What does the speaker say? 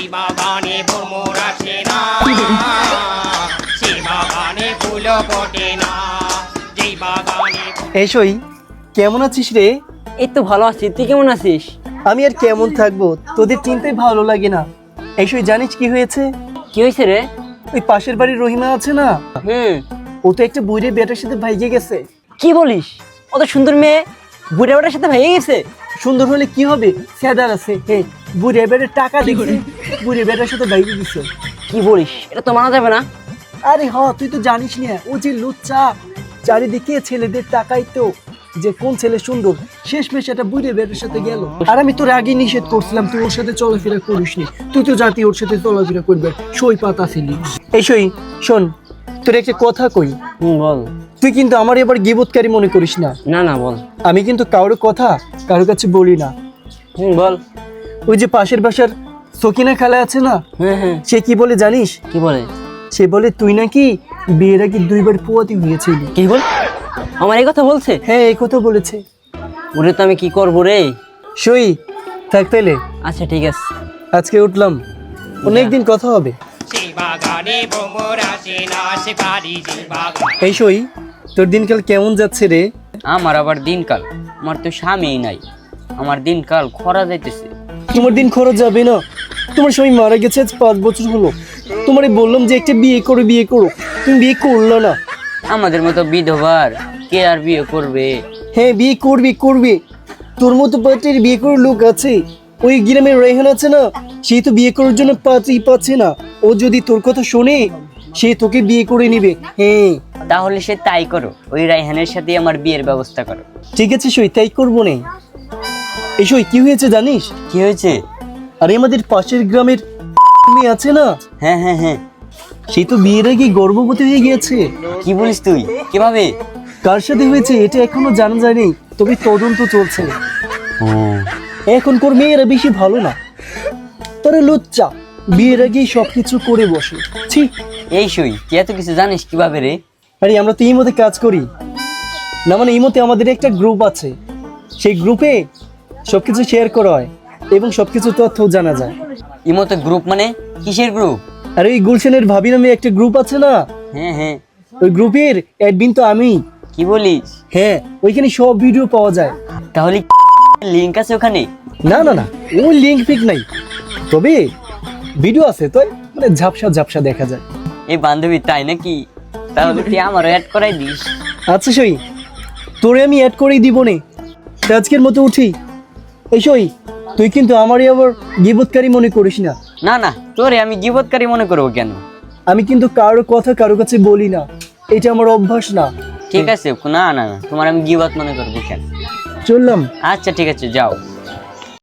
যেই বাগানে ভ্রমর আসে না, সেই বাগানে ফুল ফোটে না। যেই বাগানে এসই, কেমন আছিস রে? এই তো ভালো আছি, তুই কেমন আছিস? আমি আর কেমন থাকবো, তোদের চিন্তাই ভালো লাগে না। এসই, জানিস কি হয়েছে? কি হয়েছে রে? ওই পাশের বাড়ির রহিমা আছে না, ও তো একটা বুড়ি বেটার সাথে ভাইগে গেছে। কি বলিস? অত সুন্দর মেয়ে বুড়া বেটার সাথে ভেঙে গেছে? সুন্দর হলে কি হবে, সেদার আছে। হে, বুড়ি বেটার টাকা দিছে, বুড়ি বেটার সাথে ভাইগে গেছে। কি বলিস? এটা তো মানা যাবে না। আরে হ, তুই তো জানিস না, ও যে লুচ্চা, চারিদিকে ছেলেদের টাকাই তো যে কোন ছেলে সুন্দর, শেষমেশ একটা বুড়ি বেটার সাথে গেল। আর আমি তোর আগে নিষেধ করছিলাম তুই ওর সাথে চলাফেরা করিস নি, তুই তো জাতি ওর সাথে চলাফেরা করবে, সই পাতা ছিলি। এই সই, শোন, তোর একটা কথা কই, বল। তুই কিন্তু আমার এবার গিবতকারী মনে করিস না। না না, বল। আমি কিন্তু কারোর কথা কারোর কাছে বলি না। বল। ওই যে পাশের বাসার সকিনা খালা আছে না, হ্যাঁ। সে কি বলে জানিস? কি বলে? সে বলে তুই নাকি বিয়ের আগে 2 বার পোয়াতি হয়েছিলি। কি বল? আমার এই কথা বলছে? হ্যাঁ, এই কথা বলেছে। ওরে তো আমি কি করবো রে? সই, থাক পেলে, আচ্ছা ঠিক আছে। আজকে উঠলাম, অনেকদিন কথা হবে। সেই বাগানে ভ্রমর আসে না, সে বাড়ি যে বাগান। এই সই, তোর দিনকাল কেমন যাচ্ছে রে? আমার আবার দিনকাল, আমার তো স্বামীই নাই, আমার দিনকাল খরা যাইতেছে। তোমার দিন খরচ যাবে না, তোমার স্বামী মারা গেছে আজ 5 বছর হলো। তোমারে বললাম যে একটা বিয়ে করো, তুমি বিয়ে করলো না। আমাদের মতো বিধবার কে আর বিয়ে করবে? হ্যাঁ, বিয়ে করবি। তোর মতো পার্টির বিয়ে করার লোক আছে, ওই গ্রামের রেহান আছে না, সে তো বিয়ে করার জন্য পাচ্ছে না। ও যদি তোর কথা শোনে, সে তোকে বিয়ে করে নিবে। হ্যাঁ, তাহলে সে তাই করো, ওই রায়হানের সাথে আমার বিয়ের ব্যবস্থা করো। ঠিক আছে সই, তাই করবো না। এই সই, কি হয়েছে জানিস? কি হয়েছে? আরে আমাদের পাশের গ্রামের মেয়ে আছে না, হ্যাঁ। সে তো বিয়ের আগে গর্ভবতী হয়ে গিয়েছে। কি বলিস তুই? কিভাবে? কার সাথে হয়েছে এটা এখনো জানা যায়নি, তবে তদন্ত চলছে। এখনকার মেয়েরা বেশি ভালো না, তারা লুচ্চা, বিয়ের আগেই সবকিছু করে বসে। ছি। এই সই, তুই এত কিছু জানিস কিভাবে রে? আরে আমরা তো এই মতে কাজ করি না, মানে এই মতে আমাদের একটা গ্রুপ আছে, সেই গ্রুপে সবকিছু শেয়ার করা হয় এবং সবকিছু তথ্য জানা যায়। ইমতো গ্রুপ মানে কিসের গ্রুপ? আর ওই গুলশানের ভাবি নামে একটা গ্রুপ আছে না, হ্যাঁ। ওই গ্রুপের অ্যাডমিন তো আমি। কি বলিস? হ্যাঁ, ওইখানে সব ভিডিও পাওয়া যায়। তাহলে লিংক আছে ওখানে? না, ওই লিঙ্ক ফিক নাই, তবে ভিডিও আছে তো, মানে ঝাপসা দেখা যায়। এই বান্ধবী তাই নাকি? তাহলে তুই আমারও অ্যাড করাই দিস। আচ্ছা সই, তোরে আমি অ্যাড করেই দিব নে, আজকের মতো উঠি। এই সই, তুই কিন্তু আমারই আবার গিবতকারী মনে করিস না। না, তোরে আমি গীবতকারী মনে করবো কেন? আমি কিন্তু কারোর কথা কারো কাছে বলি না, এটা আমার অভ্যাস না। ঠিক আছে, না, তোমার আমি গীবত মনে করবো কেন? চললাম। আচ্ছা ঠিক আছে, যাও।